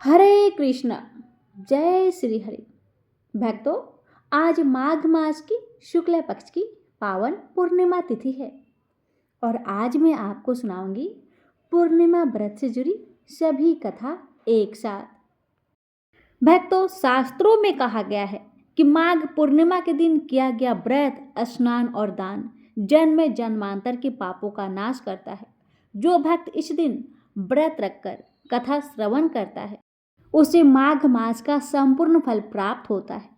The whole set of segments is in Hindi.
हरे कृष्णा। जय श्री हरि। भक्तों, आज माघ मास की शुक्ल पक्ष की पावन पूर्णिमा तिथि है और आज मैं आपको सुनाऊंगी पूर्णिमा व्रत से जुड़ी सभी कथा एक साथ। भक्तों, शास्त्रों में कहा गया है कि माघ पूर्णिमा के दिन किया गया व्रत, स्नान और दान जन्म जन्मांतर के पापों का नाश करता है। जो भक्त इस दिन व्रत रखकर कथा श्रवण करता है उसे माघ मास का संपूर्ण फल प्राप्त होता है।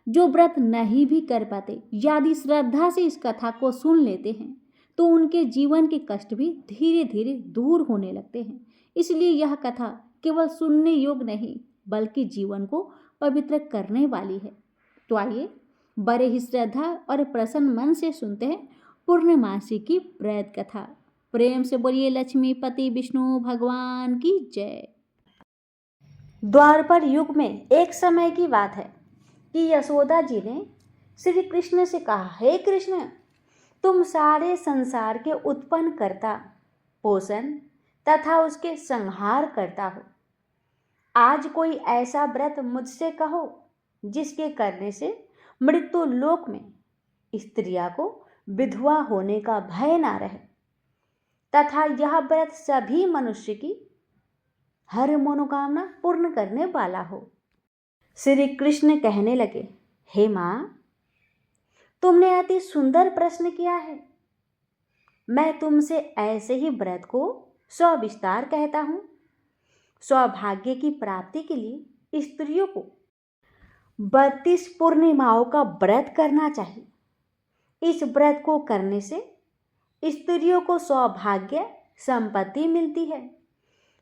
जो व्रत नहीं भी कर पाते, यदि श्रद्धा से इस कथा को सुन लेते हैं तो उनके जीवन के कष्ट भी धीरे धीरे दूर होने लगते हैं। इसलिए यह कथा केवल सुनने योग्य नहीं बल्कि जीवन को पवित्र करने वाली है। तो आइए बड़े ही श्रद्धा और प्रसन्न मन से सुनते हैं पूर्णमासी की व्रत कथा। प्रेम से बोलिए लक्ष्मीपति विष्णु भगवान की जय। द्वापर युग में एक समय की बात है कि यशोदा जी ने श्री कृष्ण से कहा, हे कृष्ण, तुम सारे संसार के उत्पन्न करता, पोषण तथा उसके संहार करता हो। आज कोई ऐसा व्रत मुझसे कहो जिसके करने से मृत्यु लोक में स्त्रियां को विधवा होने का भय ना रहे तथा यह व्रत सभी मनुष्य की हर मनोकामना पूर्ण करने वाला हो। श्री कृष्ण कहने लगे, हे माँ, तुमने अति सुंदर प्रश्न किया है। मैं तुमसे ऐसे ही व्रत को सविस्तार कहता हूँ। सौभाग्य की प्राप्ति के लिए स्त्रियों को 32 पूर्णिमाओं का व्रत करना चाहिए। इस व्रत को करने से स्त्रियों को सौभाग्य संपत्ति मिलती है।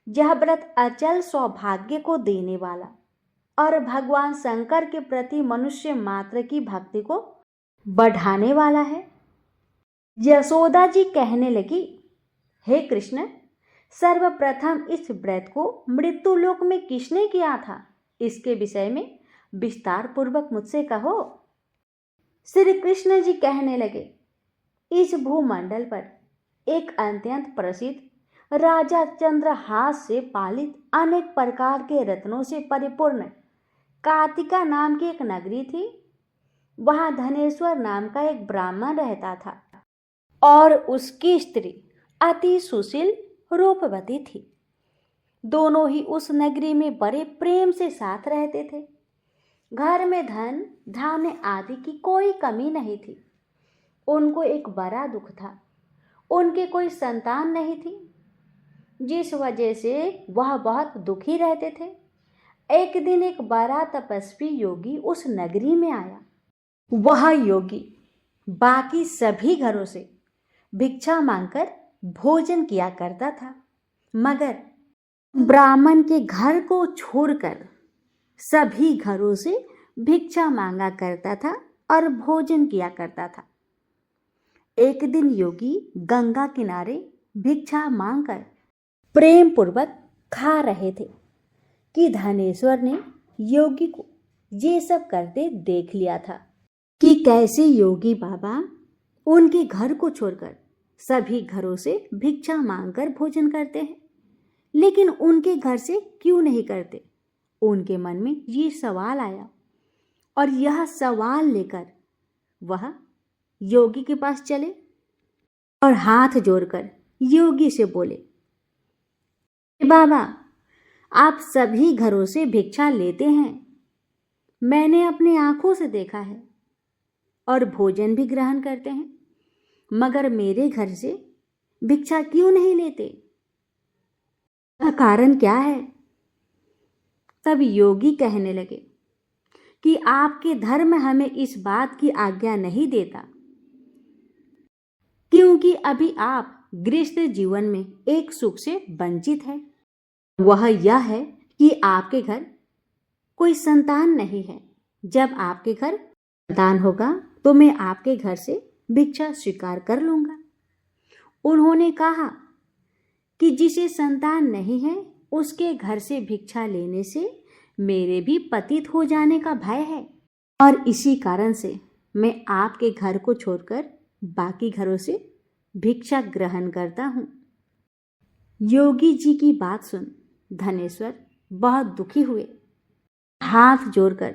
यह व्रत अचल सौभाग्य को देने वाला और भगवान शंकर के प्रति मनुष्य मात्र की भक्ति को बढ़ाने वाला है। यशोदा जी कहने लगी, हे कृष्ण, सर्वप्रथम इस व्रत को मृत्यु लोक में किसने किया था, इसके विषय में विस्तार पूर्वक मुझसे कहो। श्री कृष्ण जी कहने लगे, इस भूमंडल पर एक अत्यंत प्रसिद्ध राजा चंद्रहास से पालित अनेक प्रकार के रत्नों से परिपूर्ण कार्तिका नाम की एक नगरी थी। वहां धनेश्वर नाम का एक ब्राह्मण रहता था और उसकी स्त्री अति सुशील रूपवती थी। दोनों ही उस नगरी में बड़े प्रेम से साथ रहते थे। घर में धन धान्य आदि की कोई कमी नहीं थी। उनको एक बड़ा दुख था, उनके कोई संतान नहीं थी, जिस वजह से वह बहुत दुखी रहते थे। एक दिन एक बड़ा तपस्वी योगी उस नगरी में आया। वह योगी बाकी सभी घरों से भिक्षा मांगकर भोजन किया करता था, मगर ब्राह्मण के घर को छोड़कर सभी घरों से भिक्षा मांगा करता था और भोजन किया करता था। एक दिन योगी गंगा किनारे भिक्षा मांगकर प्रेम पूर्वक खा रहे थे कि धनेश्वर ने योगी को ये सब करते देख लिया था कि कैसे योगी बाबा उनके घर को छोड़कर सभी घरों से भिक्षा मांगकर भोजन करते हैं, लेकिन उनके घर से क्यों नहीं करते। उनके मन में ये सवाल आया और यह सवाल लेकर वह योगी के पास चले और हाथ जोड़कर योगी से बोले, बाबा, आप सभी घरों से भिक्षा लेते हैं, मैंने अपनी आंखों से देखा है, और भोजन भी ग्रहण करते हैं, मगर मेरे घर से भिक्षा क्यों नहीं लेते? कारण क्या है? तब योगी कहने लगे कि आपके धर्म हमें इस बात की आज्ञा नहीं देता, क्योंकि अभी आप गृहस्थ जीवन में एक सुख से वंचित है। वह यह है कि आपके घर कोई संतान नहीं है। जब आपके घर संतान होगा तो मैं आपके घर से भिक्षा स्वीकार कर लूंगा। उन्होंने कहा कि जिसे संतान नहीं है उसके घर से भिक्षा लेने से मेरे भी पतित हो जाने का भय है, और इसी कारण से मैं आपके घर को छोड़कर बाकी घरों से भिक्षा ग्रहण करता हूँ। योगी जी की बात सुन धनेश्वर बहुत दुखी हुए। हाथ जोड़कर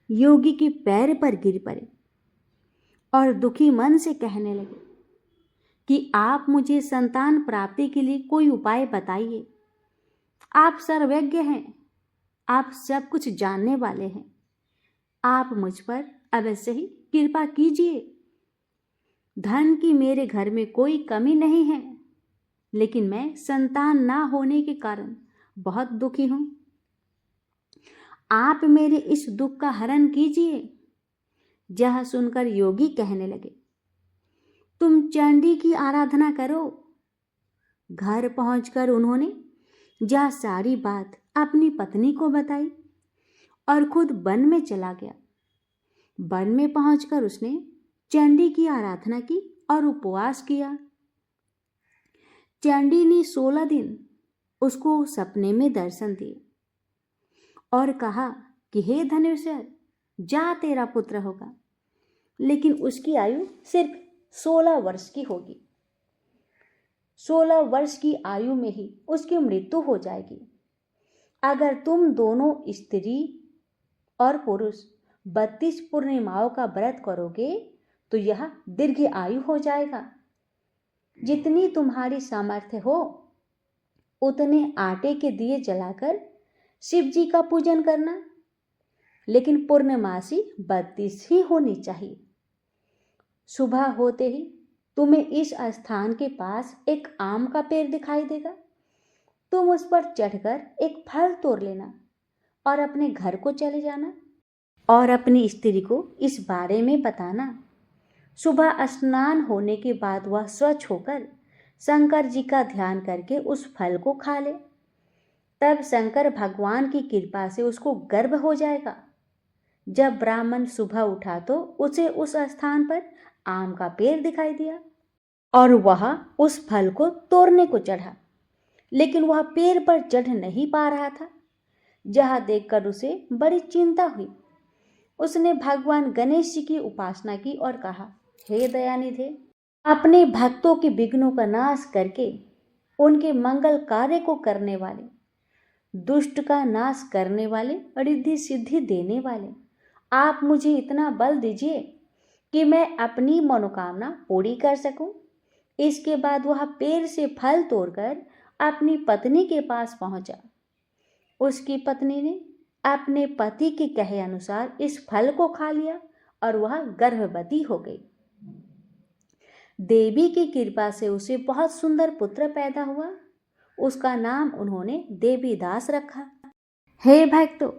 योगी के पैर पर गिर पड़े और दुखी मन से कहने लगे कि आप मुझे संतान प्राप्ति के लिए कोई उपाय बताइए। आप सर्वज्ञ हैं, आप सब कुछ जानने वाले हैं, आप मुझ पर अवश्य ही कृपा कीजिए। धन की मेरे घर में कोई कमी नहीं है, लेकिन मैं संतान ना होने के कारण बहुत दुखी हूं। आप मेरे इस दुख का हरण कीजिए। यह सुनकर योगी कहने लगे, तुम चंडी की आराधना करो। घर पहुंचकर उन्होंने यह सारी बात अपनी पत्नी को बताई और खुद वन में चला गया। वन में पहुंचकर उसने चंडी की आराधना की और उपवास किया। चंडी ने 16 दिन उसको सपने में दर्शन दिए और कहा कि हे धनुष्य, जा तेरा पुत्र होगा, लेकिन उसकी आयु सिर्फ 16 वर्ष की होगी। 16 वर्ष की आयु में ही उसकी मृत्यु हो जाएगी। अगर तुम दोनों स्त्री और पुरुष 32 पूर्णिमाओं का व्रत करोगे तो यह दीर्घ आयु हो जाएगा। जितनी तुम्हारी सामर्थ्य हो उतने आटे के दिए जलाकर शिव जी का पूजन करना, लेकिन पूर्णमासी 32 ही होनी चाहिए। सुबह होते ही तुम्हें इस स्थान के पास एक आम का पेड़ दिखाई देगा। तुम उस पर चढ़कर एक फल तोड़ लेना और अपने घर को चले जाना और अपनी स्त्री को इस बारे में बताना। सुबह स्नान होने के बाद वह स्वच्छ होकर शंकर जी का ध्यान करके उस फल को खा ले। तब शंकर भगवान की कृपा से उसको गर्भ हो जाएगा। जब ब्राह्मण सुबह उठा तो उसे उस स्थान पर आम का पेड़ दिखाई दिया और वह उस फल को तोड़ने को चढ़ा, लेकिन वह पेड़ पर चढ़ नहीं पा रहा था। यह देखकर उसे बड़ी चिंता हुई। उसने भगवान गणेश जी की उपासना की और कहा, हे दयानिधे, अपने भक्तों के विघ्नों का नाश करके उनके मंगल कार्य को करने वाले, दुष्ट का नाश करने वाले, रिद्धि सिद्धि देने वाले, आप मुझे इतना बल दीजिए कि मैं अपनी मनोकामना पूरी कर सकूं। इसके बाद वह पेड़ से फल तोड़कर अपनी पत्नी के पास पहुंचा। उसकी पत्नी ने अपने पति के कहे अनुसार इस फल को खा लिया और वह गर्भवती हो गई। देवी की कृपा से उसे बहुत सुंदर पुत्र पैदा हुआ। उसका नाम उन्होंने देवीदास रखा। हे भक्तों,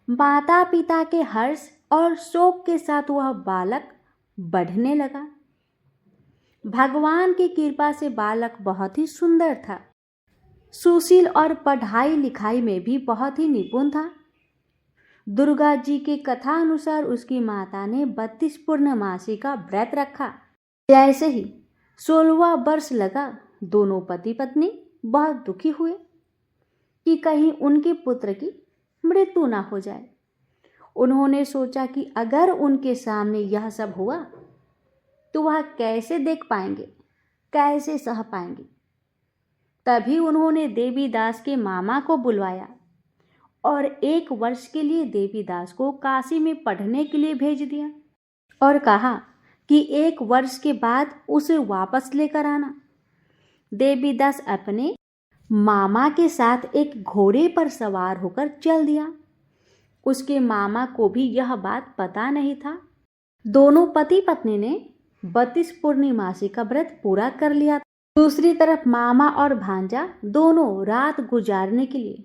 माता पिता के हर्ष और शोक के साथ वह बालक बढ़ने लगा। भगवान की कृपा से बालक बहुत ही सुंदर था, सुशील और पढ़ाई लिखाई में भी बहुत ही निपुण था। दुर्गा जी के कथा अनुसार उसकी माता ने 32 पूर्णमासी का व्रत रखा। जैसे ही 16वां वर्ष लगा, दोनों पति पत्नी बहुत दुखी हुए कि कहीं उनके पुत्र की मृत्यु ना हो जाए। उन्होंने सोचा कि अगर उनके सामने यह सब हुआ तो वह कैसे देख पाएंगे, कैसे सह पाएंगे। तभी उन्होंने देवीदास के मामा को बुलवाया और 1 वर्ष के लिए देवीदास को काशी में पढ़ने के लिए भेज दिया और कहा कि 1 वर्ष के बाद उसे वापस लेकर आना। देवीदास अपने मामा के साथ एक घोड़े पर सवार होकर चल दिया। उसके मामा को भी यह बात पता नहीं था। दोनों पति पत्नी ने 32 पूर्णिमासी का व्रत पूरा कर लिया। दूसरी तरफ मामा और भांजा दोनों रात गुजारने के लिए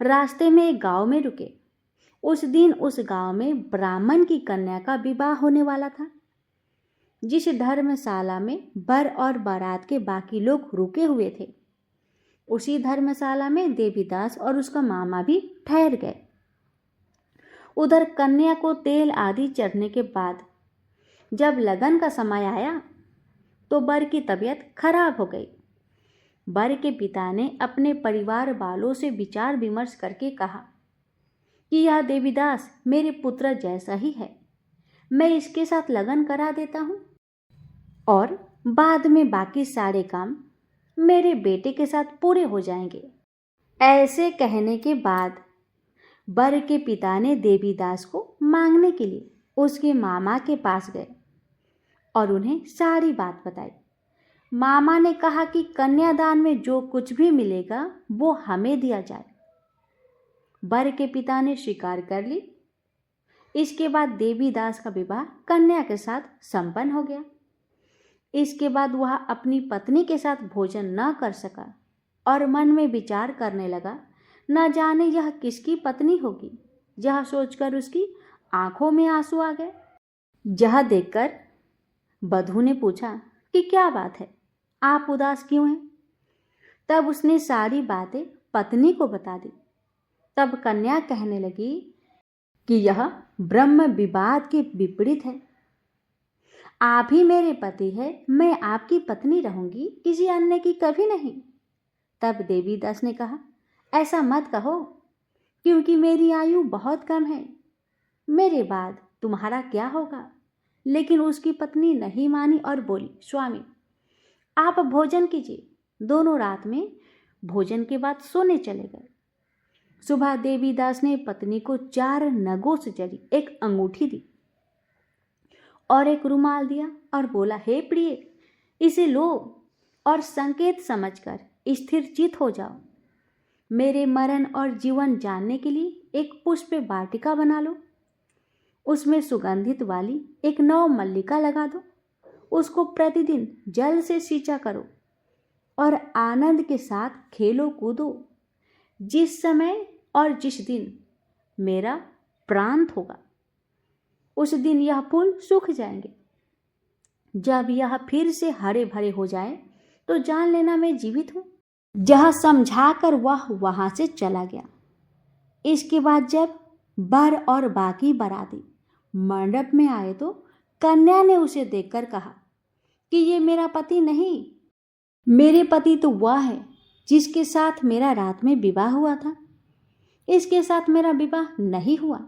रास्ते में एक गांव में रुके। उस दिन उस गांव में ब्राह्मण की कन्या का विवाह होने वाला था। जिस धर्मशाला में वर और बारात के बाकी लोग रुके हुए थे, उसी धर्मशाला में देवीदास और उसका मामा भी ठहर गए। उधर कन्या को तेल आदि चढ़ने के बाद जब लगन का समय आया तो वर की तबीयत खराब हो गई। वर के पिता ने अपने परिवार वालों से विचार विमर्श करके कहा कि यह देवीदास मेरे पुत्र जैसा ही है, मैं इसके साथ लगन करा देता हूँ और बाद में बाकी सारे काम मेरे बेटे के साथ पूरे हो जाएंगे। ऐसे कहने के बाद वर के पिता ने देवीदास को मांगने के लिए उसके मामा के पास गए और उन्हें सारी बात बताई। मामा ने कहा कि कन्यादान में जो कुछ भी मिलेगा वो हमें दिया जाए। वर के पिता ने स्वीकार कर ली। इसके बाद देवीदास का विवाह कन्या के साथ संपन्न हो गया। इसके बाद वह अपनी पत्नी के साथ भोजन न कर सका और मन में विचार करने लगा, न जाने यह किसकी पत्नी होगी। यह सोचकर उसकी आंखों में आंसू आ गए। यह देखकर वधू ने पूछा कि क्या बात है, आप उदास क्यों हैं? तब उसने सारी बातें पत्नी को बता दी। तब कन्या कहने लगी कि यह ब्रह्म विवाद के विपरीत है। आप ही मेरे पति है, मैं आपकी पत्नी रहूंगी, किसी अन्य की कभी नहीं। तब देवीदास ने कहा, ऐसा मत कहो, क्योंकि मेरी आयु बहुत कम है, मेरे बाद तुम्हारा क्या होगा? लेकिन उसकी पत्नी नहीं मानी और बोली, स्वामी आप भोजन कीजिए। दोनों रात में भोजन के बाद सोने चले गए। सुबह देवीदास ने पत्नी को 4 नगों से जड़ी एक अंगूठी दी और एक रुमाल दिया और बोला, हे प्रिय, इसे लो और संकेत समझकर स्थिर चित हो जाओ। मेरे मरण और जीवन जानने के लिए एक पुष्प वाटिका बना लो। उसमें सुगंधित वाली एक नव मल्लिका लगा दो। उसको प्रतिदिन जल से सींचा करो और आनंद के साथ खेलो कूदो। जिस समय और जिस दिन मेरा प्रांत होगा उस दिन यह फूल सूख जाएंगे। जब यह फिर से हरे भरे हो जाए तो जान लेना मैं जीवित हूं। यह समझाकर वह वहां से चला गया। इसके बाद जब वर और बाकी बाराती मंडप में आए तो कन्या ने उसे देखकर कहा कि ये मेरा पति नहीं, मेरे पति तो वह है जिसके साथ मेरा रात में विवाह हुआ था। इसके साथ मेरा विवाह नहीं हुआ।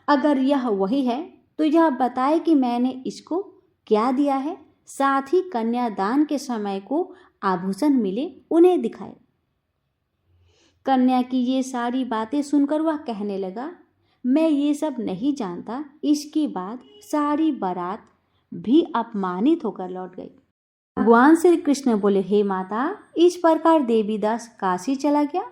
अगर यह वही है तो यह बताए कि मैंने इसको क्या दिया है, साथ ही कन्यादान के समय को आभूषण मिले उन्हें दिखाए। कन्या की ये सारी बातें सुनकर वह कहने लगा, मैं ये सब नहीं जानता। इसके बाद सारी बारात भी अपमानित होकर लौट गई। भगवान श्री कृष्ण बोले, हे माता, इस प्रकार देवीदास काशी चला गया।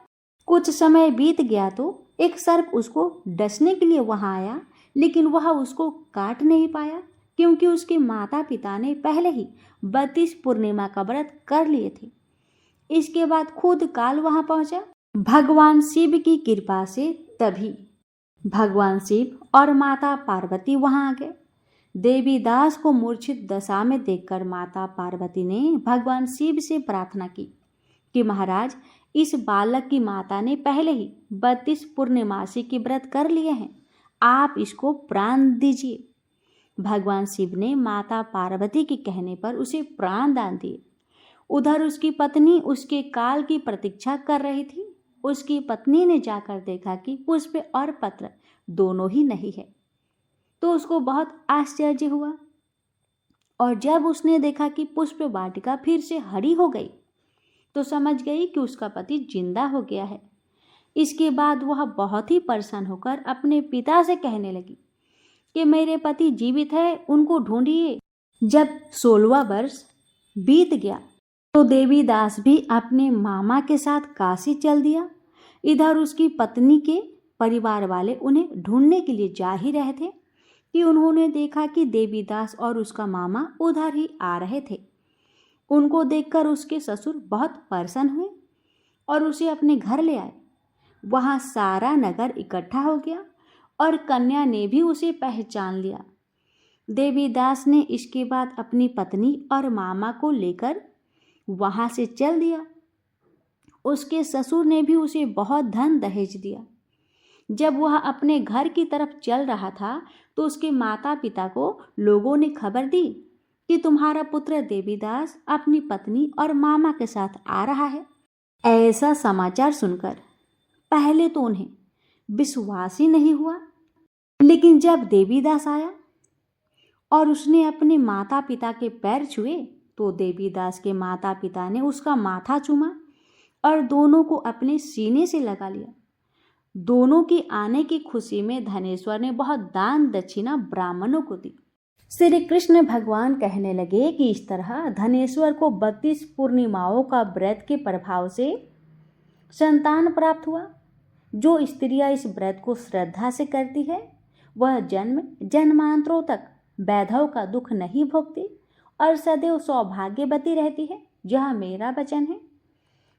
कुछ समय बीत गया तो एक सर्प उसको डसने के लिए वहां आया, लेकिन वह उसको काट नहीं पाया, क्योंकि उसके माता पिता ने पहले ही 32 पूर्णिमा का व्रत कर लिए थे। इसके बाद खुद काल वहां पहुंचा। भगवान शिव की कृपा से तभी भगवान शिव और माता पार्वती वहां आ गए। देवीदास को मूर्छित दशा में देखकर माता पार्वती ने भगवान शिव से प्रार्थना की कि महाराज, इस बालक की माता ने पहले ही 32 पूर्णिमासी के व्रत कर लिए हैं, आप इसको प्राण दीजिए। भगवान शिव ने माता पार्वती के कहने पर उसे प्राण दान दिए। उधर उसकी पत्नी उसके काल की प्रतीक्षा कर रही थी। उसकी पत्नी ने जाकर देखा कि पुष्प और पत्र दोनों ही नहीं है, तो उसको बहुत आश्चर्य हुआ। और जब उसने देखा कि पुष्प वाटिका फिर से हरी हो गई तो समझ गई कि उसका पति जिंदा हो गया है। इसके बाद वह बहुत ही परेशान होकर अपने पिता से कहने लगी कि मेरे पति जीवित है, उनको ढूंढिए। जब 16वां वर्ष बीत गया तो देवीदास भी अपने मामा के साथ काशी चल दिया। इधर उसकी पत्नी के परिवार वाले उन्हें ढूंढने के लिए जा ही रहे थे कि उन्होंने देखा कि देवीदास और उसका मामा उधर ही आ रहे थे। उनको देखकर उसके ससुर बहुत परेशान हुए और उसे अपने घर ले आए। वहां सारा नगर इकट्ठा हो गया और कन्या ने भी उसे पहचान लिया। देवीदास ने इसके बाद अपनी पत्नी और मामा को लेकर वहां से चल दिया। उसके ससुर ने भी उसे बहुत धन दहेज दिया। जब वह अपने घर की तरफ चल रहा था तो उसके माता पिता को लोगों ने खबर दी कि तुम्हारा पुत्र देवीदास अपनी पत्नी और मामा के साथ आ रहा है। ऐसा समाचार सुनकर पहले तो उन्हें विश्वास ही नहीं हुआ, लेकिन जब देवीदास आया और उसने अपने माता पिता के पैर छुए तो देवीदास के माता पिता ने उसका माथा चूमा और दोनों को अपने सीने से लगा लिया। दोनों की आने की खुशी में धनेश्वर ने बहुत दान दक्षिणा ब्राह्मणों को दी। श्री कृष्ण भगवान कहने लगे कि इस तरह धनेश्वर को 32 पूर्णिमाओं का व्रत के प्रभाव से संतान प्राप्त हुआ। जो स्त्रियां इस व्रत को श्रद्धा से करती है वह जन्म जन्मांतरों तक वैधव का दुख नहीं भोगती और सदैव सौभाग्यवती रहती है। यह मेरा वचन है।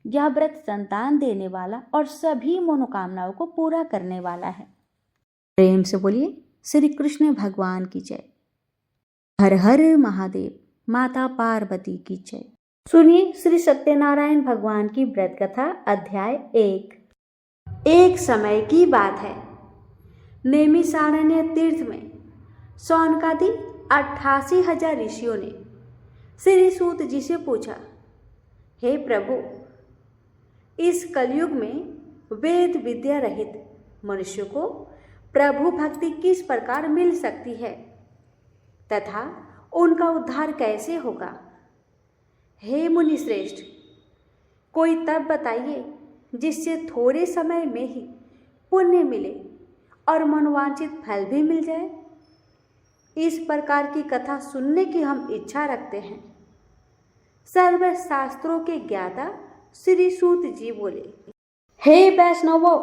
यह व्रत संतान देने वाला और सभी मनोकामनाओं को पूरा करने वाला है। प्रेम से बोलिए श्री कृष्ण भगवान की जय। हर हर महादेव। माता पार्वती की जय। सुनिए श्री सत्यनारायण भगवान की व्रत कथा अध्याय 1। एक समय की बात है, नैमिषारण्य तीर्थ में शौनकादि 88,000 ऋषियों ने श्री सूत जी से पूछा, हे प्रभु, इस कलयुग में वेद विद्या रहित मनुष्य को प्रभु भक्ति किस प्रकार मिल सकती है तथा उनका उद्धार कैसे होगा? हे मुनि श्रेष्ठ, कोई तब बताइए जिससे थोड़े समय में ही पुण्य मिले और मनोवांछित फल भी मिल जाए। इस प्रकार की कथा सुनने की हम इच्छा रखते हैं। सर्व शास्त्रों के ज्ञाता श्री सूत जी बोले, हे वैष्णवों,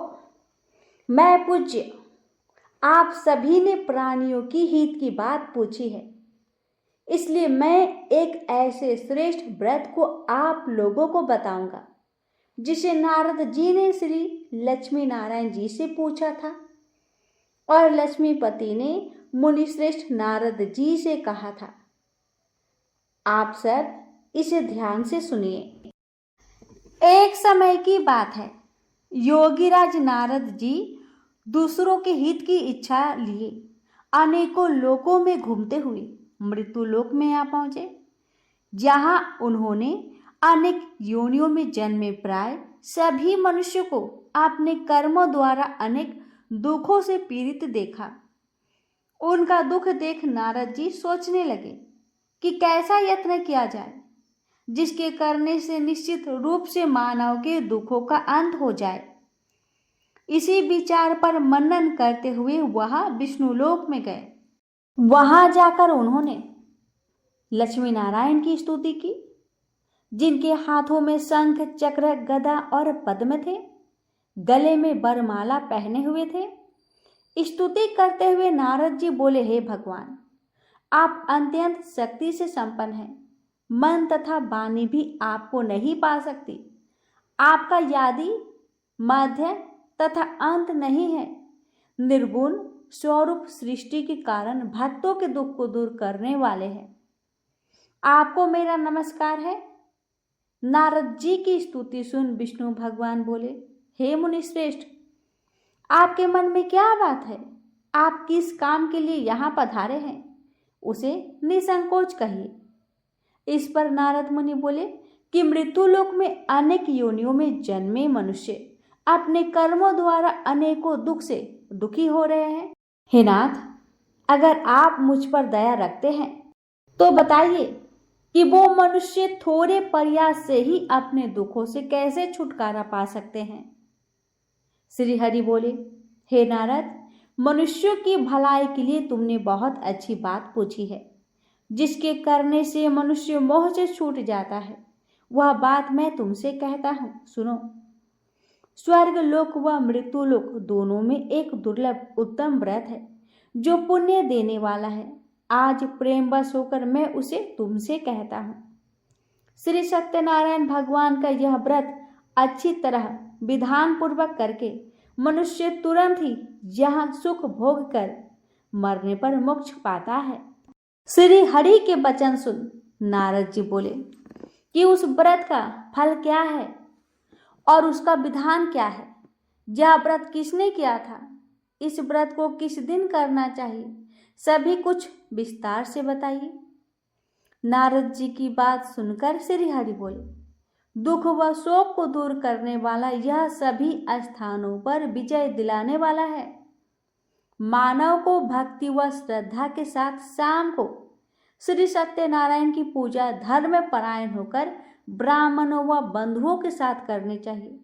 मैं पूज्य आप सभी ने प्राणियों की हित की बात पूछी है, इसलिए मैं एक ऐसे श्रेष्ठ व्रत को आप लोगों को बताऊंगा जिसे नारद जी ने श्री लक्ष्मी नारायण जी से पूछा था और लक्ष्मीपति ने मुनिश्रेष्ठ नारद जी से कहा था। आप सब इसे ध्यान से सुनिए। एक समय की बात है, योगीराज नारद जी दूसरों के हित की इच्छा लिए अनेकों लोकों में घूमते हुए मृत्यु लोक में आ पहुंचे, जहां उन्होंने अनेक योनियों में जन्मे प्राय सभी मनुष्यों को अपने कर्मों द्वारा अनेक दुखों से पीड़ित देखा। उनका दुख देख नारद जी सोचने लगे कि कैसा यत्न किया जाए जिसके करने से निश्चित रूप से मानव के दुखों का अंत हो जाए। इसी विचार पर मनन करते हुए वह विष्णुलोक में गए। वहां जाकर उन्होंने लक्ष्मी नारायण की स्तुति की, जिनके हाथों में शंख चक्र गदा और पद्म थे, गले में वरमाला पहने हुए थे। स्तुति करते हुए नारद जी बोले, हे भगवान, आप अत्यंत शक्ति से संपन्न हैं। मन तथा वाणी भी आपको नहीं पा सकती। आपका यादि मध्य तथा अंत नहीं है। निर्गुण स्वरूप सृष्टि के कारण भक्तों के दुख को दूर करने वाले हैं। आपको मेरा नमस्कार है। नारद जी की स्तुति सुन विष्णु भगवान बोले, हे मुनिश्रेष्ठ, आपके मन में क्या बात है? आप किस काम के लिए यहाँ पधारे हैं, उसे निसंकोच कहिए। इस पर नारद मुनि बोले कि मृत्युलोक में अनेक योनियों में जन्मे मनुष्य अपने कर्मों द्वारा अनेकों दुख से दुखी हो रहे हैं। हे नाथ, अगर आप मुझ पर दया रखते हैं तो बताइए कि वो मनुष्य थोड़े प्रयास से ही अपने दुखों से कैसे छुटकारा पा सकते हैं। श्री हरि बोले, हे नारद, मनुष्यों की भलाई के लिए तुमने बहुत अच्छी बात पूछी है। जिसके करने से मनुष्य मोह से छूट जाता है, वह बात मैं तुमसे कहता हूं, सुनो। स्वर्ग लोक व मृत्यु लोक दोनों में एक दुर्लभ उत्तम व्रत है जो पुण्य देने वाला है। आज प्रेमवश होकर मैं उसे तुमसे कहता हूं। श्री सत्यनारायण भगवान का यह व्रत अच्छी तरह विधान पूर्वक करके मनुष्य तुरंत ही यहां सुख भोग कर मरने पर मोक्ष पाता है। श्री हरि के वचन सुन नारद जी बोले कि उस व्रत का फल क्या है और उसका विधान क्या है। यह व्रत किसने किया था? इस व्रत को किस दिन करना चाहिए? सभी कुछ विस्तार से बताइए। नारद जी की बात सुनकर श्री हरि बोले, दुख व शोक को दूर करने वाला यह सभी स्थानों पर विजय दिलाने वाला है। मानव को भक्ति व श्रद्धा के साथ शाम को श्री सत्यनारायण की पूजा धर्म परायण होकर ब्राह्मणों व बंधुओं के साथ करनी चाहिए।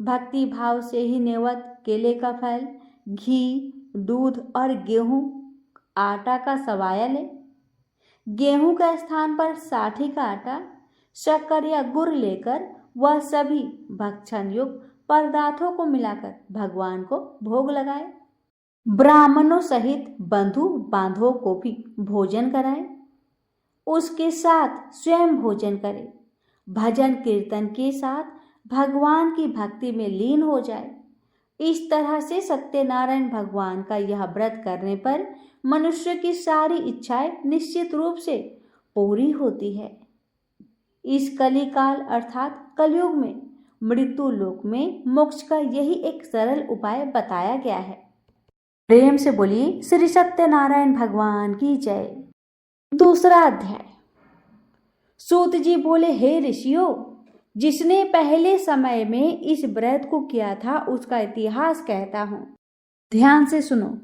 भक्ति भाव से ही नेवत केले का फल, घी, दूध और गेहूं आटा का सवाया ले। गेहूं का स्थान पर साठी का आटा, शक्कर या गुड़ लेकर वह सभी भक्षण युक्त पदार्थों को मिलाकर भगवान को भोग लगाए। ब्राह्मणों सहित बंधु बांधवों को भी भोजन कराए, उसके साथ स्वयं भोजन करे, भजन कीर्तन के साथ भगवान की भक्ति में लीन हो जाए। इस तरह से सत्यनारायण भगवान का यह व्रत करने पर मनुष्य की सारी इच्छाएं निश्चित रूप से पूरी होती है। इस कलिकाल अर्थात कलयुग में मृत्यु लोक में मोक्ष का यही एक सरल उपाय बताया गया है। प्रेम से बोलिए श्री सत्यनारायण भगवान की जय। दूसरा अध्याय। सूत जी बोले, हे ऋषियों, जिसने पहले समय में इस व्रत को किया था उसका इतिहास कहता हूं, ध्यान से सुनो।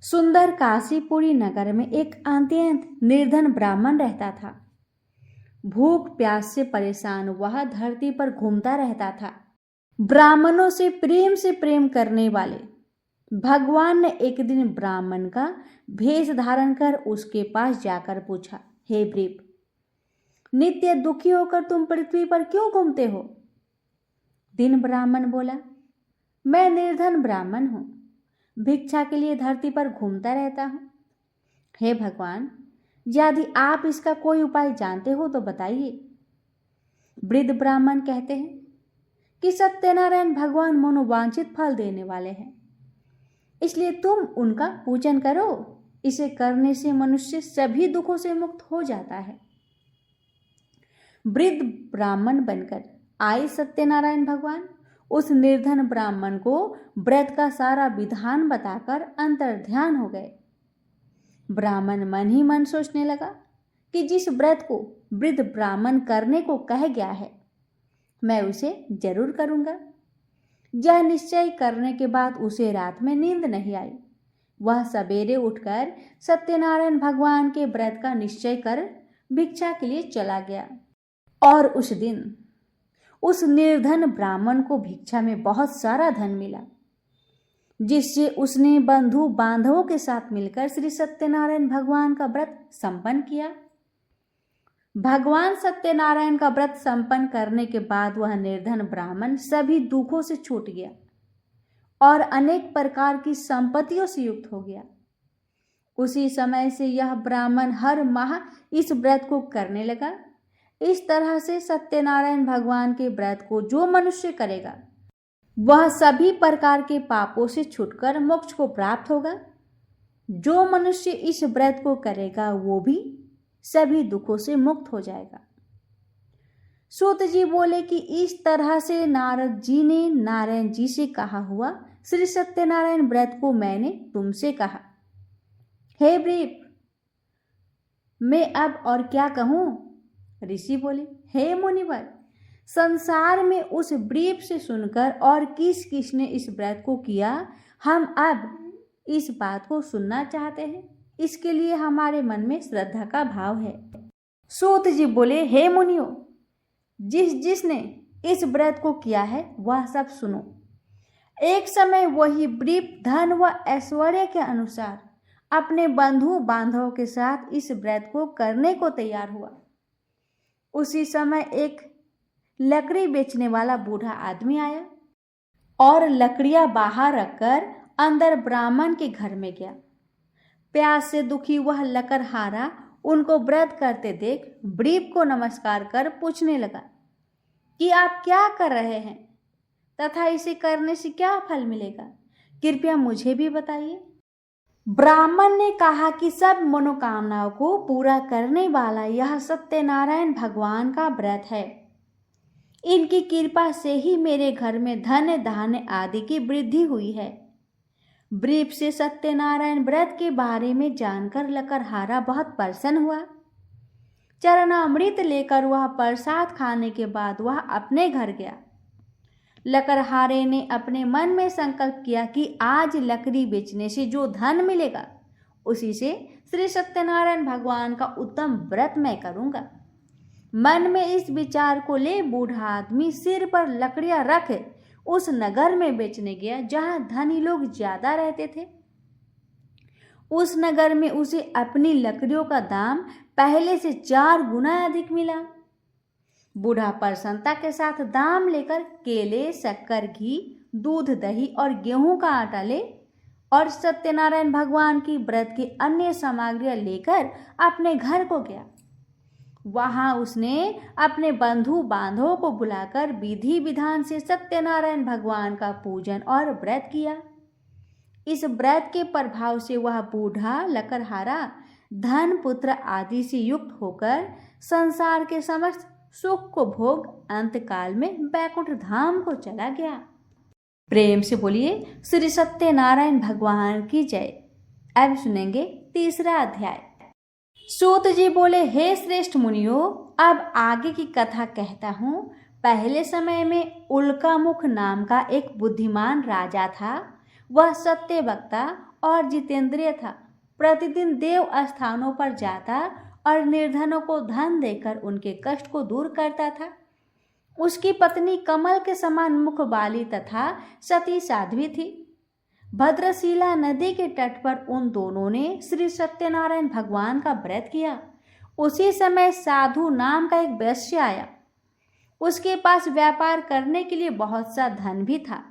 सुंदर काशीपुरी नगर में एक अत्यंत निर्धन ब्राह्मण रहता था। भूख प्यास से परेशान वह धरती पर घूमता रहता था। ब्राह्मणों से प्रेम करने वाले भगवान ने एक दिन ब्राह्मण का भेष धारण कर उसके पास जाकर पूछा, हे वृप, नित्य दुखी होकर तुम पृथ्वी पर क्यों घूमते हो? दिन ब्राह्मण बोला, मैं निर्धन ब्राह्मण हूं, भिक्षा के लिए धरती पर घूमता रहता हूं। हे भगवान, यदि आप इसका कोई उपाय जानते हो तो बताइए। वृद्ध ब्राह्मण कहते हैं कि सत्यनारायण भगवान मनोवांछित फल देने वाले हैं, इसलिए तुम उनका पूजन करो। इसे करने से मनुष्य सभी दुखों से मुक्त हो जाता है। वृद्ध ब्राह्मण बनकर आए सत्यनारायण भगवान उस निर्धन ब्राह्मण को व्रत का सारा विधान बताकर अंतर्ध्यान हो गए। ब्राह्मण मन ही मन सोचने लगा कि जिस व्रत को वृद्ध ब्राह्मण करने को कह गया है, मैं उसे जरूर करूंगा। यह निश्चय करने के बाद उसे रात में नींद नहीं आई। वह सवेरे उठकर सत्यनारायण भगवान के व्रत का निश्चय कर भिक्षा के लिए चला गया। और उस दिन उस निर्धन ब्राह्मण को भिक्षा में बहुत सारा धन मिला, जिससे उसने बंधु बांधवों के साथ मिलकर श्री सत्यनारायण भगवान का व्रत संपन्न किया। भगवान सत्यनारायण का व्रत संपन्न करने के बाद वह निर्धन ब्राह्मण सभी दुखों से छूट गया और अनेक प्रकार की संपत्तियों से युक्त हो गया। उसी समय से यह ब्राह्मण हर माह इस व्रत को करने लगा। इस तरह से सत्यनारायण भगवान के व्रत को जो मनुष्य करेगा वह सभी प्रकार के पापों से छूटकर मोक्ष को प्राप्त होगा। जो मनुष्य इस व्रत को करेगा वो भी सभी दुखों से मुक्त हो जाएगा। सूत जी बोले कि इस तरह से नारद जी ने नारायण जी से कहा हुआ श्री सत्यनारायण व्रत को मैंने तुमसे कहा। हे वृप, मैं अब और क्या कहूं? ऋषि बोले, हे मुनिवर, संसार में उस वृप से सुनकर और किस किस ने इस व्रत को किया, हम अब इस बात को सुनना चाहते हैं। इसके लिए हमारे मन में श्रद्धा का भाव है। सूत जी बोले, हे मुनियों, जिसने इस व्रत को किया है वह सब सुनो। एक समय वही वृप धन व ऐश्वर्य के अनुसार अपने बंधु बांधवों के साथ इस व्रत को करने को तैयार हुआ। उसी समय एक लकड़ी बेचने वाला बूढ़ा आदमी आया और लकड़ियां बाहर रखकर अंदर ब्राह्मण के घर में गया। प्यास से दुखी वह लकड़हारा उनको व्रत करते देख वृप को नमस्कार कर पूछने लगा कि आप क्या कर रहे हैं तथा इसे करने से क्या फल मिलेगा, कृपया मुझे भी बताइए। ब्राह्मण ने कहा कि सब मनोकामनाओं को पूरा करने वाला यह सत्यनारायण भगवान का व्रत है। इनकी कृपा से ही मेरे घर में धन धान्य आदि की वृद्धि हुई है। वृप से सत्यनारायण व्रत के बारे में जानकर लकड़हारा बहुत प्रसन्न हुआ। चरणामृत लेकर वह प्रसाद खाने के बाद वह अपने घर गया। लकड़हारे ने अपने मन में संकल्प किया कि आज लकड़ी बेचने से जो धन मिलेगा उसी से श्री सत्यनारायण भगवान का उत्तम व्रत मैं करूंगा। मन में इस विचार को ले बूढ़ा आदमी सिर पर लकड़ियां रख उस नगर में बेचने गया जहां धनी लोग ज्यादा रहते थे। उस नगर में उसे अपनी लकड़ियों का दाम पहले से 4 गुना अधिक मिला। बूढ़ा प्रसन्नता के साथ दाम लेकर केले, शक्कर, घी, दूध, दही और गेहूं का आटा ले और सत्यनारायण भगवान की व्रत की अन्य सामग्रियां लेकर अपने घर को गया। वहां उसने अपने बंधु बांधवों को बुलाकर विधि विधान से सत्यनारायण भगवान का पूजन और व्रत किया। इस व्रत के प्रभाव से वह बूढ़ा लकड़हारा धन, पुत्र आदि से युक्त होकर संसार के समस्त सुख को भोग अंतकाल में बैकुंठ धाम को चला गया। प्रेम से बोलिए श्री सत्यनारायण भगवान की जय। अब सुनेंगे तीसरा अध्याय। सूत जी बोले, हे श्रेष्ठ मुनियों, अब आगे की कथा कहता हूँ। पहले समय में उल्कामुख नाम का एक बुद्धिमान राजा था। वह सत्य वक्ता और जितेंद्रिय था। प्रतिदिन देव स्थानों पर जाता और निर्धनों को धन देकर उनके कष्ट को दूर करता था। उसकी पत्नी कमल के समान मुख वाली तथा सती साध्वी थी। भद्रशिला नदी के तट पर उन दोनों ने श्री सत्यनारायण भगवान का व्रत किया। उसी समय साधु नाम का एक वैश्य आया। उसके पास व्यापार करने के लिए बहुत सा धन भी था।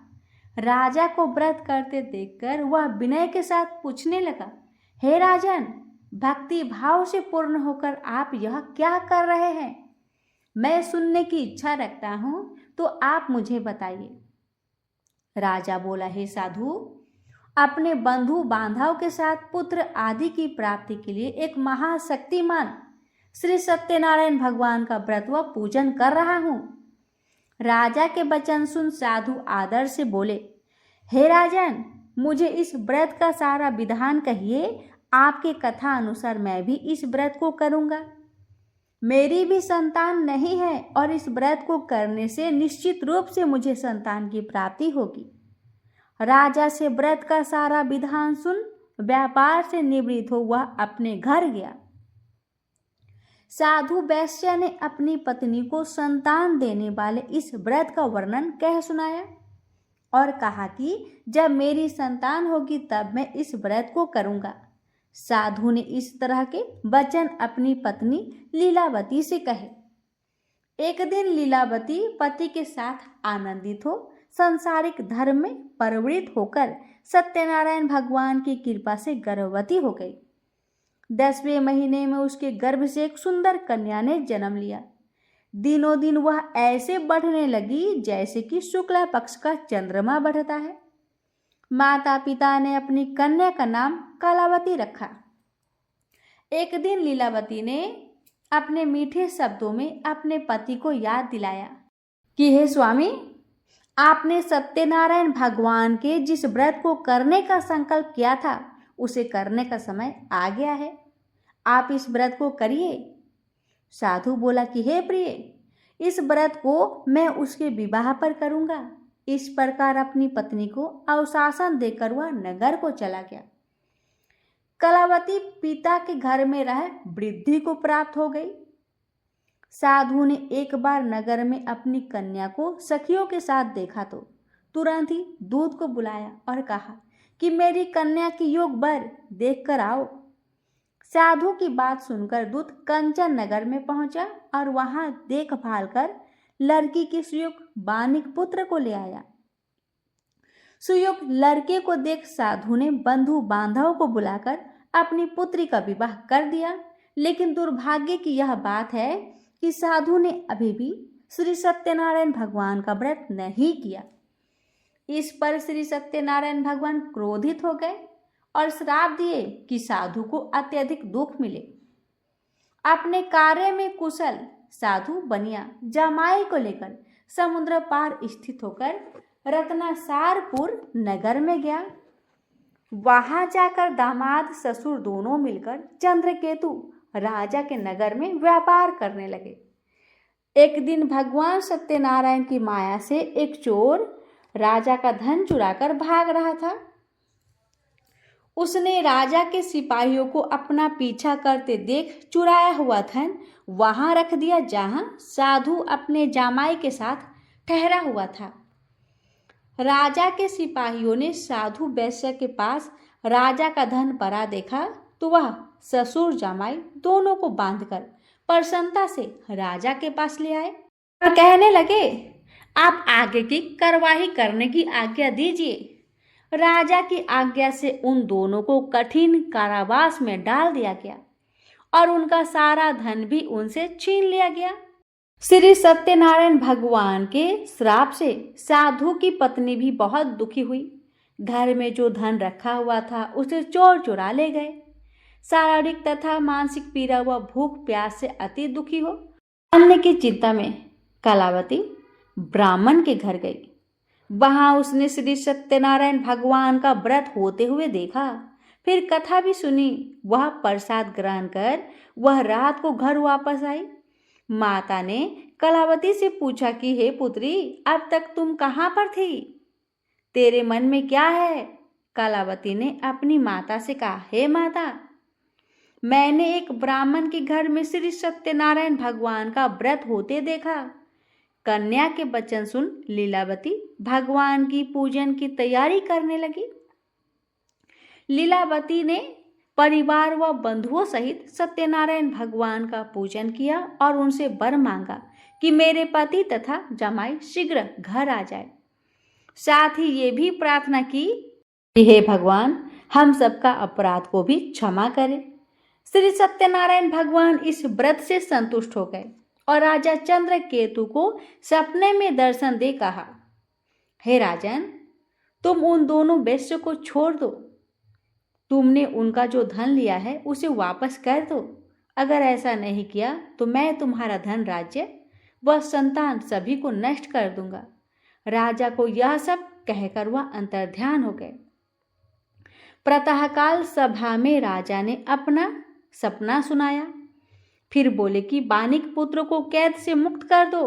राजा को व्रत करते देखकर वह विनय के साथ पूछने लगा, हे राजन, भक्ति भाव से पूर्ण होकर आप यह क्या कर रहे हैं? मैं सुनने की इच्छा रखता हूँ, तो आप मुझे बताइए। राजा बोला, हे साधु, अपने बंधु बांधव के साथ पुत्र आदि की प्राप्ति के लिए एक महाशक्तिमान श्री सत्यनारायण भगवान का व्रत व पूजन कर रहा हूँ। राजा के वचन सुन साधु आदर से बोले, हे राजन, मुझे इस व्रत का सारा विधान कहिए। आपके कथा अनुसार मैं भी इस व्रत को करूँगा। मेरी भी संतान नहीं है और इस व्रत को करने से निश्चित रूप से मुझे संतान की प्राप्ति होगी। राजा से व्रत का सारा विधान सुन व्यापार से निवृत्त हो वह अपने घर गया। साधु वैश्य ने अपनी पत्नी को संतान देने वाले इस व्रत का वर्णन कह सुनाया और कहा कि जब मेरी संतान होगी तब मैं इस व्रत को करूँगा। साधु ने इस तरह के वचन अपनी पत्नी लीलावती से कहे। एक दिन लीलावती पति के साथ आनंदित हो सांसारिक धर्म में प्रवृत्त होकर सत्यनारायण भगवान की कृपा से गर्भवती हो गई। 10वें महीने में उसके गर्भ से एक सुंदर कन्या ने जन्म लिया। दिनों दिन वह ऐसे बढ़ने लगी जैसे कि शुक्ला पक्ष का चंद्रमा बढ़ता है। माता पिता ने अपनी कन्या का नाम कलावती रखा। एक दिन लीलावती ने अपने मीठे शब्दों में अपने पति को याद दिलाया कि हे स्वामी, आपने सत्यनारायण भगवान के जिस व्रत को करने का संकल्प किया था उसे करने का समय आ गया है। आप इस व्रत को करिए। साधु बोला कि हे प्रिय, इस व्रत को मैं उसके विवाह पर करूँगा। इस प्रकार अपनी पत्नी को अवशासन देकर वह नगर को चला गया। कलावती पिता के घर में रह वृद्धि को प्राप्त हो गई। साधु ने एक बार नगर में अपनी कन्या को सखियों के साथ देखा तो तुरंत ही दूत को बुलाया और कहा कि मेरी कन्या की योग वर देख कर आओ। साधु की बात सुनकर दूत कंचन नगर में पहुंचा और वहां देखभाल कर लड़की के सुयुक्त बानिक पुत्र को ले आया। सुयुक्त लड़के को देख साधु ने बंधु बांधव को बुलाकर अपनी पुत्री का विवाह कर दिया। लेकिन दुर्भाग्य की यह बात है कि साधु ने अभी भी श्री सत्यनारायण भगवान का व्रत नहीं किया। इस पर श्री सत्यनारायण भगवान क्रोधित हो गए और श्राप दिए कि साधु को अत्यधिक दुख मिले। अपने कार्य में कुशल साधु बनिया जमाई को लेकर समुद्र पार स्थित होकर रत्नासारपुर नगर में गया। वहां जाकर दामाद ससुर दोनों मिलकर चंद्रकेतु राजा के नगर में व्यापार करने लगे। एक दिन भगवान सत्यनारायण की माया से एक चोर राजा का धन चुराकर भाग रहा था। उसने राजा के सिपाहियों को अपना पीछा करते देख चुराया हुआ धन वहां रख दिया जहां साधु अपने जामाई के साथ ठहरा हुआ था। राजा के सिपाहियों ने साधु वैश्य के पास राजा का धन पड़ा देखा तो वह ससुर जामाई दोनों को बांधकर प्रसन्नता से राजा के पास ले आए और कहने लगे, आप आगे की कार्यवाही करने की आज्ञा दीजिए। राजा की आज्ञा से उन दोनों को कठिन कारावास में डाल दिया गया और उनका सारा धन भी उनसे छीन लिया गया। श्री सत्यनारायण भगवान के श्राप से साधु की पत्नी भी बहुत दुखी हुई। घर में जो धन रखा हुआ था उसे चोर चुरा ले गए। शारीरिक तथा मानसिक पीड़ा व भूख प्यास से अति दुखी हो अन्न की चिंता में कलावती ब्राह्मण के घर गई। वहां उसने श्री सत्यनारायण भगवान का व्रत होते हुए देखा। फिर कथा भी सुनी। वह प्रसाद ग्रहण कर वह रात को घर वापस आई। माता ने कलावती से पूछा कि हे पुत्री, अब तक तुम कहाँ पर थी? तेरे मन में क्या है? कलावती ने अपनी माता से कहा, हे माता, मैंने एक ब्राह्मण के घर में श्री सत्यनारायण भगवान का व्रत होते देखा। कन्या के वचन सुन लीलावती भगवान की पूजन की तैयारी करने लगी। लीलावती ने परिवार व बंधुओं सहित सत्यनारायण भगवान का पूजन किया और उनसे वर मांगा कि मेरे पति तथा जमाई शीघ्र घर आ जाए। साथ ही ये भी प्रार्थना की कि हे भगवान, हम सबका अपराध को भी क्षमा करें। श्री सत्यनारायण भगवान इस व्रत से संतुष्ट हो गए और राजा चंद्रकेतु को सपने में दर्शन दे कहा, हे राजन, तुम उन दोनों वैश्य को छोड़ दो। तुमने उनका जो धन लिया है उसे वापस कर दो। अगर ऐसा नहीं किया तो मैं तुम्हारा धन, राज्य व संतान सभी को नष्ट कर दूंगा। राजा को यह सब कहकर वह अंतर्ध्यान हो गए। प्रातःकाल सभा में राजा ने अपना सपना सुनाया। फिर बोले कि बानिक पुत्र को कैद से मुक्त कर दो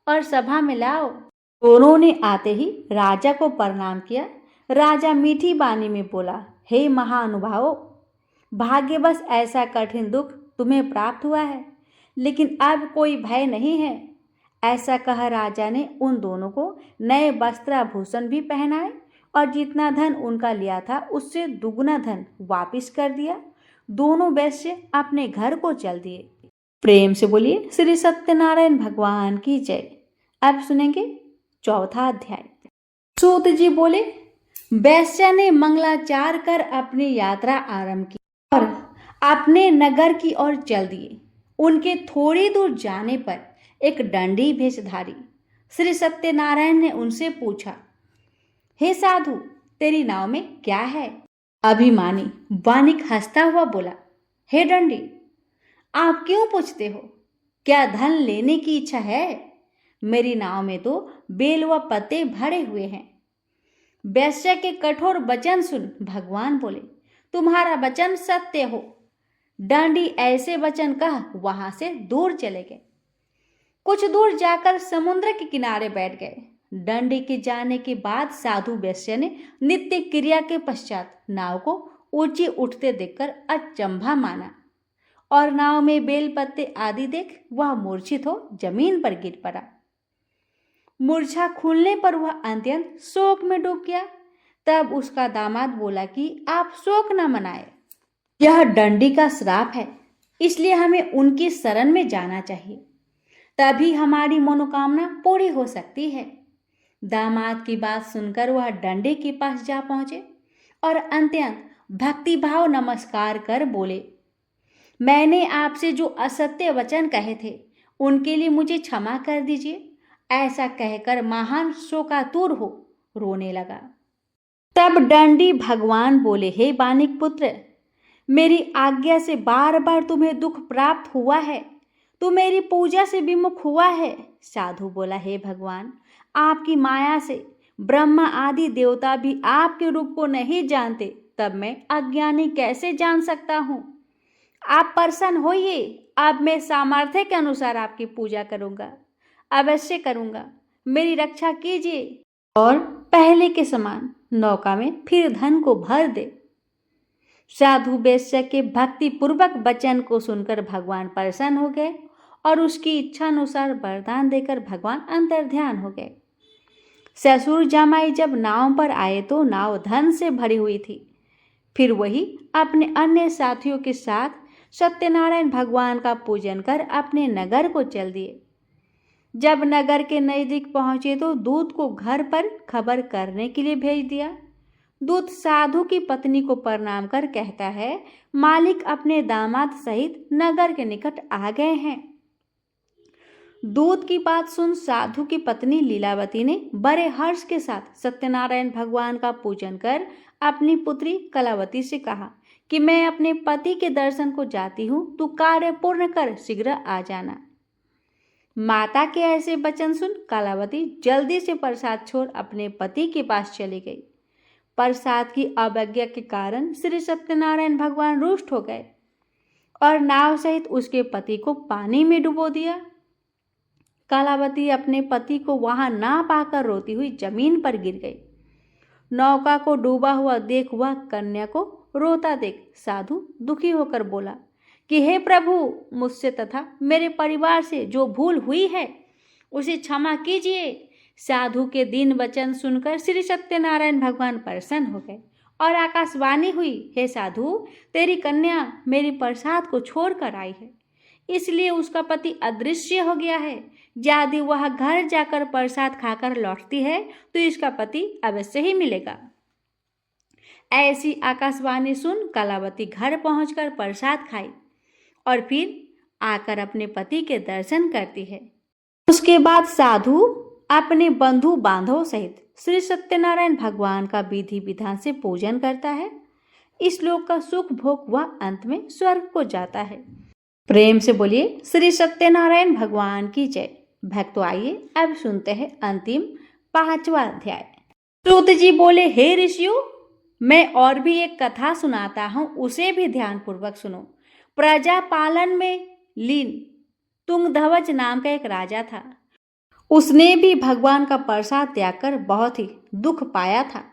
और सभा में लाओ। दोनों ने आते ही राजा को प्रणाम किया। राजा मीठी वाणी में बोला, हे महानुभावों, भाग्यवश ऐसा कठिन दुख तुम्हें प्राप्त हुआ है, लेकिन अब कोई भय नहीं है। ऐसा कह राजा ने उन दोनों को नए वस्त्राभूषण भी पहनाए और जितना धन उनका लिया था उससे दुगुना धन वापिस कर दिया। दोनों वैश्य अपने घर को चल दिए। प्रेम से बोलिए श्री सत्यनारायण भगवान की जय। अब सुनेंगे चौथा अध्याय। सूत जी बोले, वैश्य ने मंगलाचार कर अपनी यात्रा आरंभ की और अपने नगर की ओर चल दिए। उनके थोड़ी दूर जाने पर एक दंडी भेषधारी श्री सत्यनारायण ने उनसे पूछा, हे साधु, तेरी नाव में क्या है? अभिमानी वानिक हंसता हुआ बोला, हे दंडी, आप क्यों पूछते हो? क्या धन लेने की इच्छा है? मेरी नाव में तो बेल व पत्ते भरे हुए हैं। वैश्य के कठोर वचन सुन भगवान बोले, तुम्हारा वचन सत्य हो। दंडी ऐसे वचन कह वहां से दूर चले गए। कुछ दूर जाकर समुद्र के किनारे बैठ गए। दंडी के जाने के बाद साधु वैश्य ने नित्य क्रिया के पश्चात नाव को ऊंची उठते देखकर अचंभा माना और नाव में बेल पत्ते आदि देख वह मूर्छित हो जमीन पर गिर पड़ा। मूर्छा खुलने पर वह अत्यंत शोक में डूब गया। तब उसका दामाद बोला कि आप शोक न मनाए, यह दंडी का श्राप है, इसलिए हमें उनकी शरण में जाना चाहिए, तभी हमारी मनोकामना पूरी हो सकती है। दामाद की बात सुनकर वह दंडी के पास जा पहुंचे और अत्यंत भक्तिभाव नमस्कार कर बोले, मैंने आपसे जो असत्य वचन कहे थे उनके लिए मुझे क्षमा कर दीजिए। ऐसा कहकर महान शोकातुर हो रोने लगा। तब दंडी भगवान बोले, हे बानिक पुत्र, मेरी आज्ञा से बार बार तुम्हें दुख प्राप्त हुआ है, तू मेरी पूजा से विमुख हुआ है। साधु बोला, हे भगवान, आपकी माया से ब्रह्मा आदि देवता भी आपके रूप को नहीं जानते, तब मैं अज्ञानी कैसे जान सकता हूँ? आप प्रसन्न होइए, अब मैं सामर्थ्य के अनुसार आपकी पूजा करूँगा, अवश्य करूँगा। मेरी रक्षा कीजिए और पहले के समान नौका में फिर धन को भर दे। साधु वैश्य के भक्ति पूर्वक वचन को सुनकर भगवान प्रसन्न हो गए और उसकी इच्छा अनुसार वरदान देकर भगवान अंतर्ध्यान हो गए। ससुर जमाई जब नाव पर आए तो नाव धन से भरी हुई थी। फिर वही अपने अन्य साथियों के साथ सत्यनारायण भगवान का पूजन कर अपने नगर को चल दिए। जब नगर के नजदीक पहुंचे तो दूत को घर पर खबर करने के लिए भेज दिया। दूत साधु की पत्नी को प्रणाम कर कहता है, मालिक अपने दामाद सहित नगर के निकट आ गए हैं। दूत की बात सुन साधु की पत्नी लीलावती ने बड़े हर्ष के साथ सत्यनारायण भगवान का पूजन कर अपनी पुत्री कलावती से कहा कि मैं अपने पति के दर्शन को जाती हूँ, तू कार्य पूर्ण कर शीघ्र आ जाना। माता के ऐसे वचन सुन कलावती जल्दी से प्रसाद छोड़ अपने पति के पास चली गई। प्रसाद की अवज्ञा के कारण श्री सत्यनारायण भगवान रुष्ट हो गए और नाव सहित उसके पति को पानी में डुबो दिया। कलावती अपने पति को वहां ना पाकर रोती हुई जमीन पर गिर गई। नौका को डूबा हुआ देख वह कन्या को रोता देख साधु दुखी होकर बोला कि हे प्रभु, मुझसे तथा मेरे परिवार से जो भूल हुई है उसे क्षमा कीजिए। साधु के दीन वचन सुनकर श्री सत्यनारायण भगवान प्रसन्न हो गए और आकाशवाणी हुई, हे साधु, तेरी कन्या मेरी प्रसाद को छोड़कर आई है, इसलिए उसका पति अदृश्य हो गया है। यदि वह घर जाकर प्रसाद खाकर लौटती है तो इसका पति अवश्य ही मिलेगा। ऐसी आकाशवाणी सुन कलावती घर पहुंचकर प्रसाद खाई और फिर आकर अपने पति के दर्शन करती है। उसके बाद साधु अपने बंधु बांधवों सहित श्री सत्यनारायण भगवान का विधि विधान से पूजन करता है। इस लोक का सुख भोग वह अंत में स्वर्ग को जाता है। प्रेम से बोलिए श्री सत्यनारायण भगवान की जय। भक्तों, आइए अब सुनते हैं अंतिम 5वां अध्याय। सूत जी बोले, हे ऋषियों, मैं और भी एक कथा सुनाता हूँ, उसे भी ध्यान पूर्वक सुनो। प्रजा पालन में लीन तुंगध्वज नाम का एक राजा था। उसने भी भगवान का प्रसाद त्याग कर बहुत ही दुख पाया था।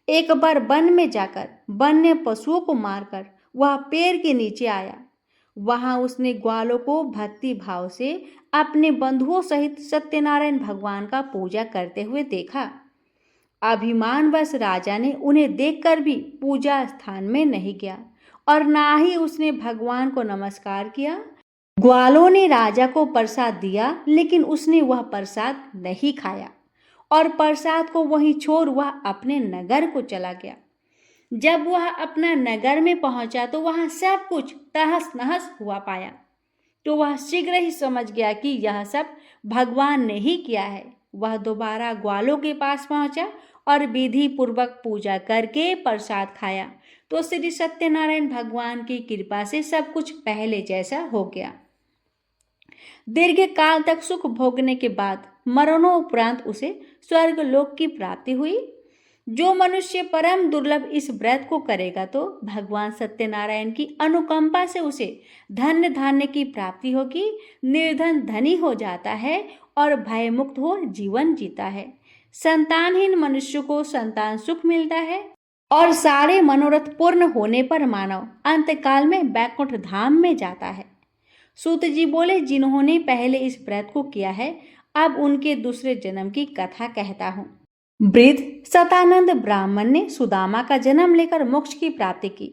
एक बार वन में जाकर वन्य पशुओं को मारकर वह पेड़ के नीचे आया। वहां उसने ग्वालों को भक्ति भाव से अपने बंधुओं सहित सत्यनारायण भगवान का पूजा करते हुए देखा। अभिमानवश राजा ने उन्हें देखकर भी पूजा स्थान में नहीं गया और ना ही उसने भगवान को नमस्कार किया। ग्वालों ने राजा को प्रसाद दिया, लेकिन उसने वह प्रसाद नहीं खाया और प्रसाद को वहीं छोड़ वह अपने नगर को चला गया। जब वह अपना नगर में पहुंचा तो वहां सब कुछ तहस नहस हुआ पाया। तो वह शीघ्र ही समझ गया कि यह सब भगवान ने ही किया है। वह दोबारा ग्वालों के पास पहुंचा और विधि पूर्वक पूजा करके प्रसाद खाया तो श्री सत्यनारायण भगवान की कृपा से सब कुछ पहले जैसा हो गया। दीर्घ काल तक सुख भोगने के बाद मरणोपरांत उसे स्वर्ग लोक की प्राप्ति हुई। जो मनुष्य परम दुर्लभ इस व्रत को करेगा तो भगवान सत्यनारायण की अनुकंपा से उसे धन्य धान्य की प्राप्ति होगी, निर्धन धनी हो जाता है और भयमुक्त हो जीवन जीता है। संतानहीन मनुष्य को संतान सुख मिलता है और सारे मनोरथ पूर्ण होने पर मानव अंतकाल में वैकुंठ धाम में जाता है। सूत जी बोले, जिन्होंने पहले इस व्रत को किया है, अब उनके दूसरे जन्म की कथा कहता हूँ। वृद्ध सतानंद ब्राह्मण ने सुदामा का जन्म लेकर मोक्ष की प्राप्ति की।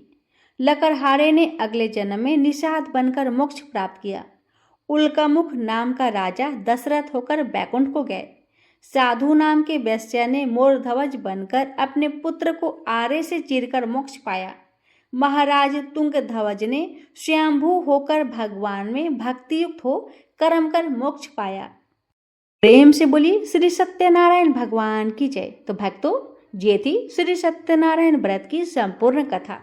लकड़हारे ने अगले जन्म में निषाद बनकर मोक्ष प्राप्त किया। उल्कामुख नाम का राजा दशरथ होकर बैकुंठ को गए। साधु नाम के वैश्य ने मोरध्वज बनकर अपने पुत्र को आरे से चीरकर मोक्ष पाया। महाराज तुंगध्वज ने स्वयंभू होकर भगवान में भक्तियुक्त हो कर्म कर मोक्ष पाया। प्रेम से बोलिए श्री सत्यनारायण भगवान की जय। तो भक्तों, ये थी श्री सत्यनारायण व्रत की संपूर्ण कथा।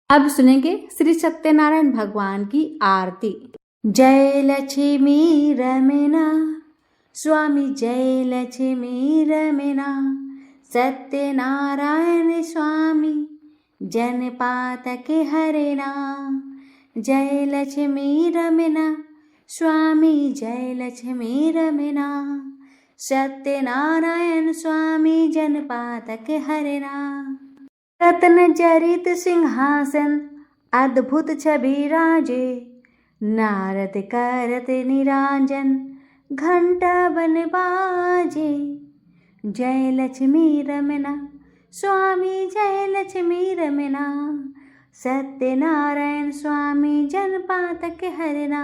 अब सुनेंगे श्री सत्यनारायण भगवान की आरती। जय लक्ष्मी रमना स्वामी, जय लक्ष्मी रमना, सत्यनारायण स्वामी जनपातक हरेना। जय लक्ष्मी रमना स्वामी, जय लक्ष्मी रमना, सत्यनारायण स्वामी जनपातक हरेना। रत्न जरित सिंहासन अद्भुत छवि राजे, नारद करत निरांजन घंटा बन बाजे। जय लक्ष्मी रमना स्वामी जय लक्ष्मी रमना, सत्यनारायण स्वामी जन पातक हरना।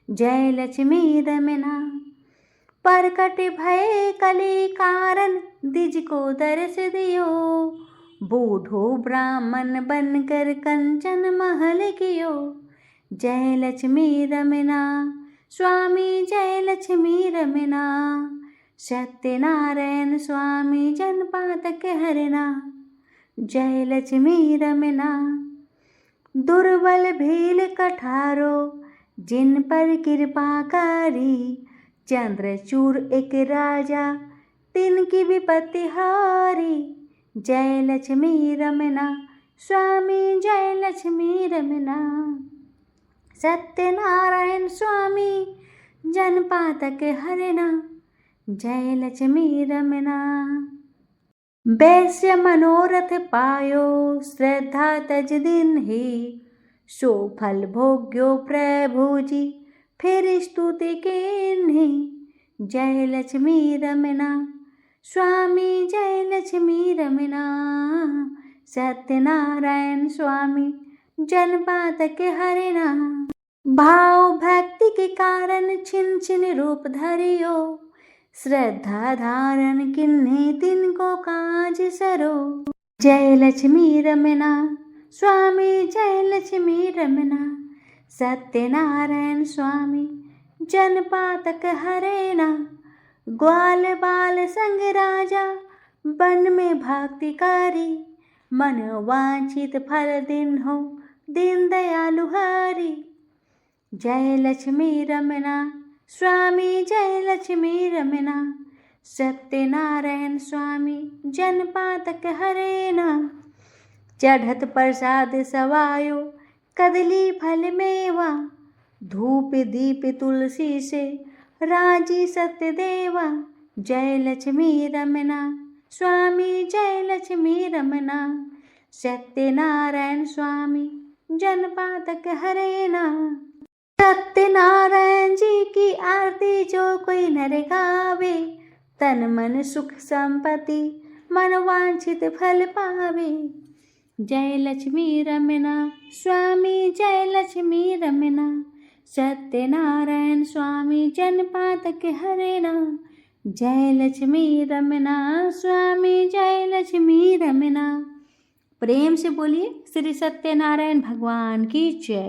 जय लक्ष्मी रमना परकट भय कली कारण, द्विज को दर्श दियो, बूढ़ो ब्राह्मण बनकर कंचन महल कियो। जय लक्ष्मी रमना स्वामी जय लक्ष्मी रमना, सत्यनारायण स्वामी जन पातक हरना। जय लक्ष्मी रमना दुर्बल भील कठारो, जिन पर कृपा करी, चंद्रचूड़ एक राजा तिनकी विपत्ति हारी। जय लक्ष्मी रमना स्वामी जय लक्ष्मी रमना, सत्यनारायण स्वामी जन पातक हरना। जय लक्ष्मी रमना वैश्य मनोरथ पायो, श्रद्धा तज दिन ही, सो फल भोग्यो प्रभु जी फिर स्तुति किन्हीं। जय लक्ष्मी रमना स्वामी जय लक्ष्मी रमना, सत्यनारायण स्वामी जन पातक हरना। भाव भक्ति के कारण छिन छिन रूप धरियो, श्रद्धा धारण किन्हीं तिनको काज सरो। जय लक्ष्मी रमना स्वामी जय लक्ष्मी रमना, सत्यनारायण स्वामी जन पातक हरना। ग्वाल बाल संग राजा वन में भक्ति करी, मन वांछित फल दिन हो दीन दयालु हरि। जय लक्ष्मी रमना स्वामी जय लक्ष्मी रमना, सत्यनारायण स्वामी जन पातक हरना। चढ़त प्रसाद सवायो कदली फल मेवा, धूप दीप तुलसी से राजी सत्य देवा। जय लक्ष्मी रमना स्वामी जय लक्ष्मी रमना, सत्यनारायण स्वामी जन पातक हरना। सत्यनारायण जी की आरती जो कोई नर गावे, तन मन सुख संपत्ति मन वांछित फल पावे। जय लक्ष्मी रमना स्वामी जय लक्ष्मी रमना, सत्यनारायण स्वामी जन पातक हरना। जय लक्ष्मी रमना स्वामी जय लक्ष्मी रमना। प्रेम से बोलिए श्री सत्यनारायण भगवान की जय।